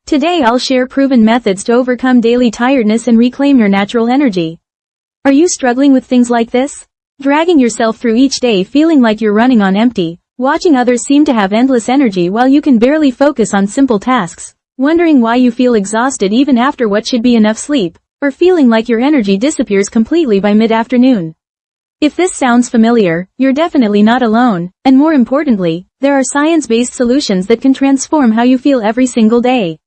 Today I'll share proven methods to overcome daily tiredness and reclaim your natural energy. Are you struggling with things like this? Dragging yourself through each day feeling like you're running on empty, watching others seem to have endless energy while you can barely focus on simple tasks, wondering why you feel exhausted even after what should be enough sleep, or feeling like your energy disappears completely by mid-afternoon. If this sounds familiar, you're definitely not alone, and more importantly, there are science-based solutions that can transform how you feel every single day.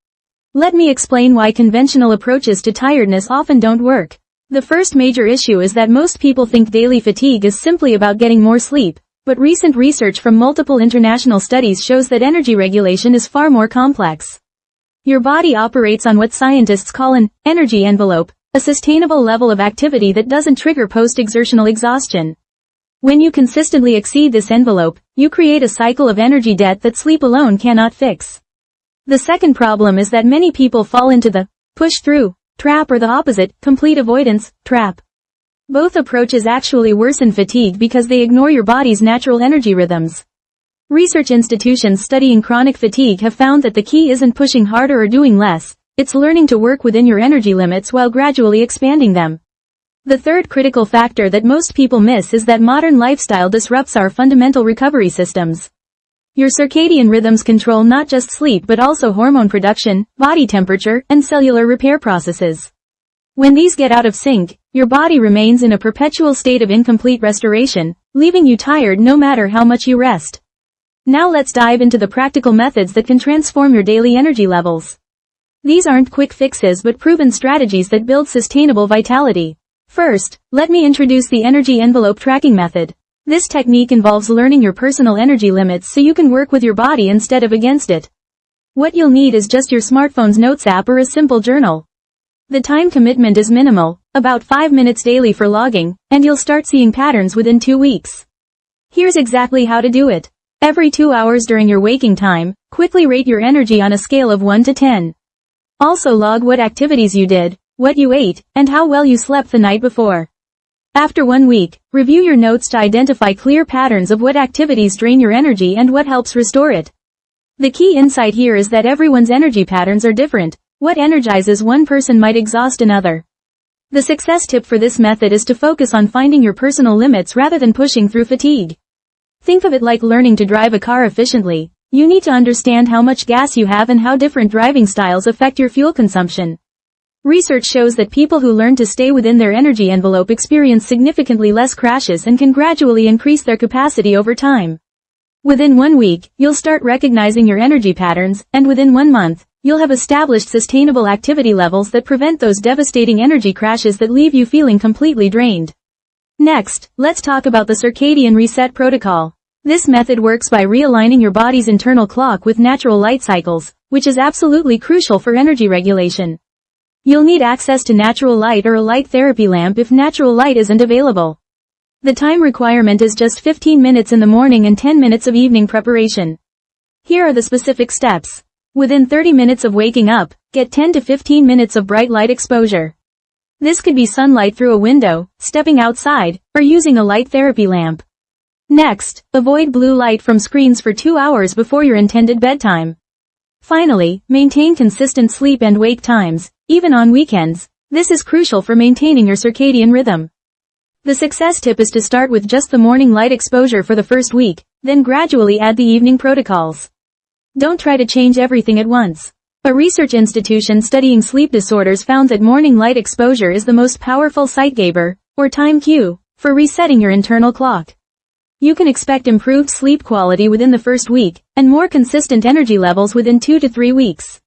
Let me explain why conventional approaches to tiredness often don't work. The first major issue is that most people think daily fatigue is simply about getting more sleep, but recent research from multiple international studies shows that energy regulation is far more complex. Your body operates on what scientists call an energy envelope, a sustainable level of activity that doesn't trigger post-exertional exhaustion. When you consistently exceed this envelope, you create a cycle of energy debt that sleep alone cannot fix. The second problem is that many people fall into the push-through trap or the opposite, complete avoidance trap. Both approaches actually worsen fatigue because they ignore your body's natural energy rhythms. Research institutions studying chronic fatigue have found that the key isn't pushing harder or doing less, it's learning to work within your energy limits while gradually expanding them. The third critical factor that most people miss is that modern lifestyle disrupts our fundamental recovery systems. Your circadian rhythms control not just sleep but also hormone production, body temperature, and cellular repair processes. When these get out of sync, your body remains in a perpetual state of incomplete restoration, leaving you tired no matter how much you rest. Now let's dive into the practical methods that can transform your daily energy levels. These aren't quick fixes but proven strategies that build sustainable vitality. First, let me introduce the energy envelope tracking method. This technique involves learning your personal energy limits so you can work with your body instead of against it. What you'll need is just your smartphone's notes app or a simple journal. The time commitment is minimal, about 5 minutes daily for logging, and you'll start seeing patterns within 2 weeks. Here's exactly how to do it. Every 2 hours during your waking time, quickly rate your energy on a scale of 1 to 10. Also log what activities you did, what you ate, and how well you slept the night before. After 1 week, review your notes to identify clear patterns of what activities drain your energy and what helps restore it. The key insight here is that everyone's energy patterns are different. What energizes one person might exhaust another. The success tip for this method is to focus on finding your personal limits rather than pushing through fatigue. Think of it like learning to drive a car efficiently. You need to understand how much gas you have and how different driving styles affect your fuel consumption. Research shows that people who learn to stay within their energy envelope experience significantly less crashes and can gradually increase their capacity over time. Within 1 week, you'll start recognizing your energy patterns, and within 1 month, you'll have established sustainable activity levels that prevent those devastating energy crashes that leave you feeling completely drained. Next, let's talk about the Circadian Reset Protocol. This method works by realigning your body's internal clock with natural light cycles, which is absolutely crucial for energy regulation. You'll need access to natural light or a light therapy lamp if natural light isn't available. The time requirement is just 15 minutes in the morning and 10 minutes of evening preparation. Here are the specific steps. Within 30 minutes of waking up, get 10 to 15 minutes of bright light exposure. This could be sunlight through a window, stepping outside, or using a light therapy lamp. Next, avoid blue light from screens for 2 hours before your intended bedtime. Finally, maintain consistent sleep and wake times, even on weekends. This is crucial for maintaining your circadian rhythm. The success tip is to start with just the morning light exposure for the first week, then gradually add the evening protocols. Don't try to change everything at once. A research institution studying sleep disorders found that morning light exposure is the most powerful zeitgeber, or time cue, for resetting your internal clock. You can expect improved sleep quality within the first week, and more consistent energy levels within 2 to 3 weeks.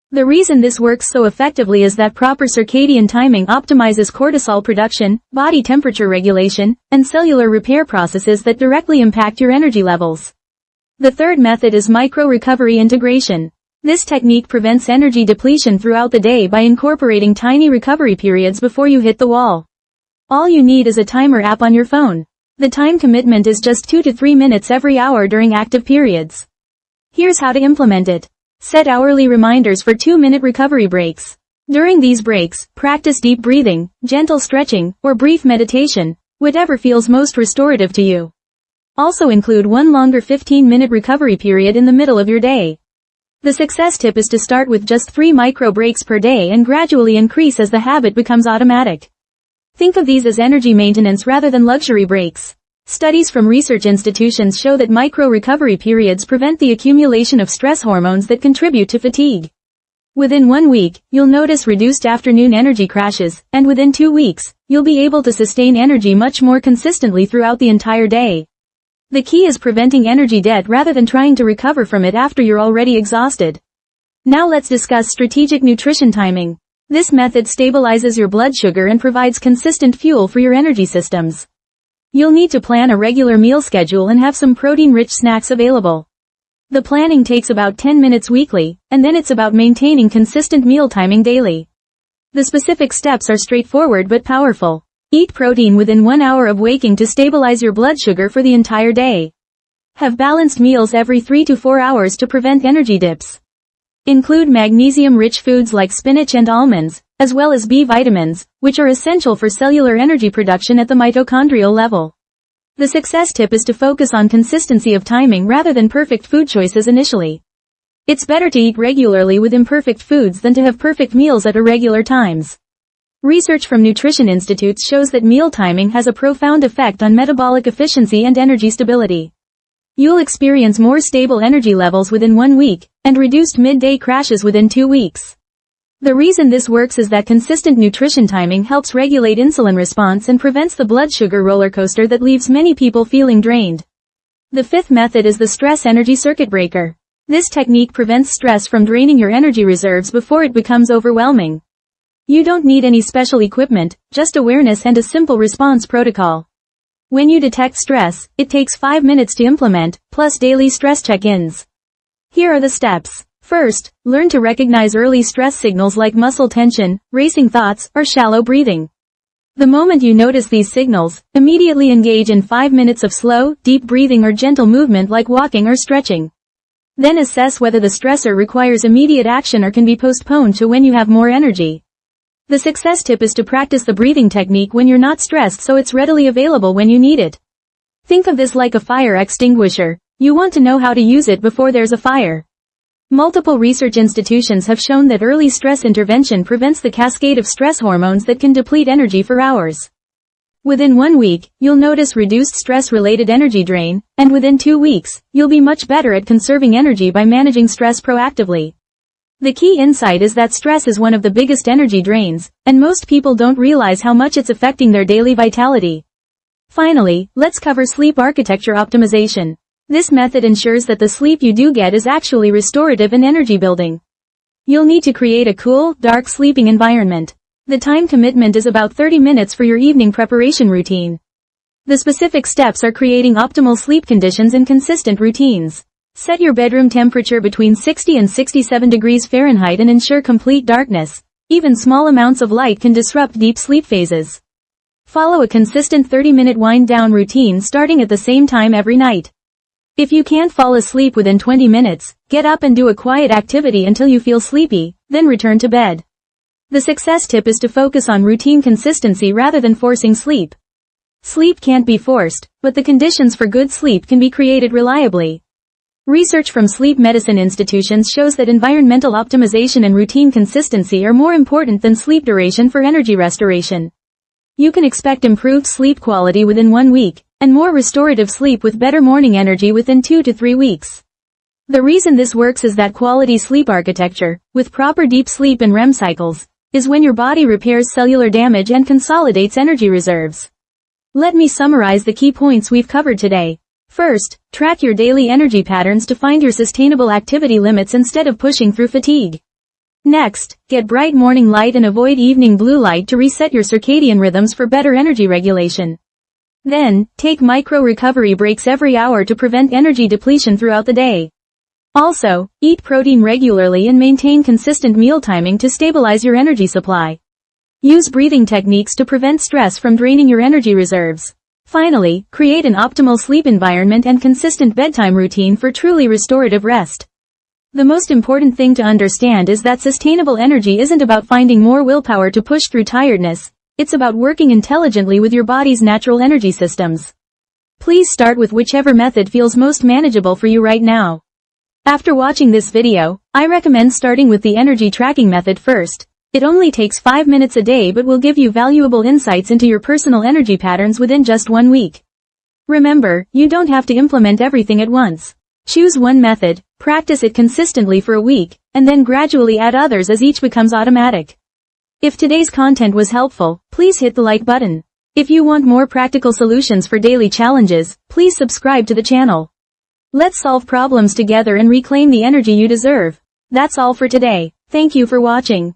The reason this works so effectively is that proper circadian timing optimizes cortisol production, body temperature regulation, and cellular repair processes that directly impact your energy levels. The third method is micro-recovery integration. This technique prevents energy depletion throughout the day by incorporating tiny recovery periods before you hit the wall. All you need is a timer app on your phone. The time commitment is just 2 to 3 minutes every hour during active periods. Here's how to implement it. Set hourly reminders for 2-minute recovery breaks. During these breaks, practice deep breathing, gentle stretching, or brief meditation, whatever feels most restorative to you. Also include one longer 15-minute recovery period in the middle of your day. The success tip is to start with just 3 micro breaks per day and gradually increase as the habit becomes automatic. Think of these as energy maintenance rather than luxury breaks. Studies from research institutions show that micro recovery periods prevent the accumulation of stress hormones that contribute to fatigue. Within 1 week, you'll notice reduced afternoon energy crashes, and within 2 weeks, you'll be able to sustain energy much more consistently throughout the entire day. The key is preventing energy debt rather than trying to recover from it after you're already exhausted. Now let's discuss strategic nutrition timing. This method stabilizes your blood sugar and provides consistent fuel for your energy systems. You'll need to plan a regular meal schedule and have some protein-rich snacks available. The planning takes about 10 minutes weekly, and then it's about maintaining consistent meal timing daily. The specific steps are straightforward but powerful. Eat protein within 1 hour of waking to stabilize your blood sugar for the entire day. Have balanced meals every 3 to 4 hours to prevent energy dips. Include magnesium-rich foods like spinach and almonds, as well as B vitamins, which are essential for cellular energy production at the mitochondrial level. The success tip is to focus on consistency of timing rather than perfect food choices initially. It's better to eat regularly with imperfect foods than to have perfect meals at irregular times. Research from nutrition institutes shows that meal timing has a profound effect on metabolic efficiency and energy stability. You'll experience more stable energy levels within 1 week, and reduced midday crashes within 2 weeks. The reason this works is that consistent nutrition timing helps regulate insulin response and prevents the blood sugar roller coaster that leaves many people feeling drained. The 5th method is the stress energy circuit breaker. This technique prevents stress from draining your energy reserves before it becomes overwhelming. You don't need any special equipment, just awareness and a simple response protocol. When you detect stress, it takes 5 minutes to implement, plus daily stress check-ins. Here are the steps. First, learn to recognize early stress signals like muscle tension, racing thoughts, or shallow breathing. The moment you notice these signals, immediately engage in 5 minutes of slow, deep breathing or gentle movement like walking or stretching. Then assess whether the stressor requires immediate action or can be postponed to when you have more energy. The success tip is to practice the breathing technique when you're not stressed so it's readily available when you need it. Think of this like a fire extinguisher. You want to know how to use it before there's a fire. Multiple research institutions have shown that early stress intervention prevents the cascade of stress hormones that can deplete energy for hours. Within 1 week, you'll notice reduced stress-related energy drain, and within 2 weeks, you'll be much better at conserving energy by managing stress proactively. The key insight is that stress is one of the biggest energy drains, and most people don't realize how much it's affecting their daily vitality. Finally, let's cover sleep architecture optimization. This method ensures that the sleep you do get is actually restorative and energy building. You'll need to create a cool, dark sleeping environment. The time commitment is about 30 minutes for your evening preparation routine. The specific steps are creating optimal sleep conditions and consistent routines. Set your bedroom temperature between 60 and 67 degrees Fahrenheit and ensure complete darkness. Even small amounts of light can disrupt deep sleep phases. Follow a consistent 30-minute wind-down routine starting at the same time every night. If you can't fall asleep within 20 minutes, get up and do a quiet activity until you feel sleepy, then return to bed. The success tip is to focus on routine consistency rather than forcing sleep. Sleep can't be forced, but the conditions for good sleep can be created reliably. Research from sleep medicine institutions shows that environmental optimization and routine consistency are more important than sleep duration for energy restoration. You can expect improved sleep quality within 1 week, and more restorative sleep with better morning energy within 2 to 3 weeks. The reason this works is that quality sleep architecture, with proper deep sleep and REM cycles, is when your body repairs cellular damage and consolidates energy reserves. Let me summarize the key points we've covered today. First, track your daily energy patterns to find your sustainable activity limits instead of pushing through fatigue. Next, get bright morning light and avoid evening blue light to reset your circadian rhythms for better energy regulation. Then, take micro-recovery breaks every hour to prevent energy depletion throughout the day. Also, eat protein regularly and maintain consistent meal timing to stabilize your energy supply. Use breathing techniques to prevent stress from draining your energy reserves. Finally, create an optimal sleep environment and consistent bedtime routine for truly restorative rest. The most important thing to understand is that sustainable energy isn't about finding more willpower to push through tiredness. It's about working intelligently with your body's natural energy systems. Please start with whichever method feels most manageable for you right now. After watching this video, I recommend starting with the energy tracking method first. It only takes 5 minutes a day but will give you valuable insights into your personal energy patterns within just 1 week. Remember, you don't have to implement everything at once. Choose one method, practice it consistently for a week, and then gradually add others as each becomes automatic. If today's content was helpful, please hit the like button. If you want more practical solutions for daily challenges, please subscribe to the channel. Let's solve problems together and reclaim the energy you deserve. That's all for today. Thank you for watching.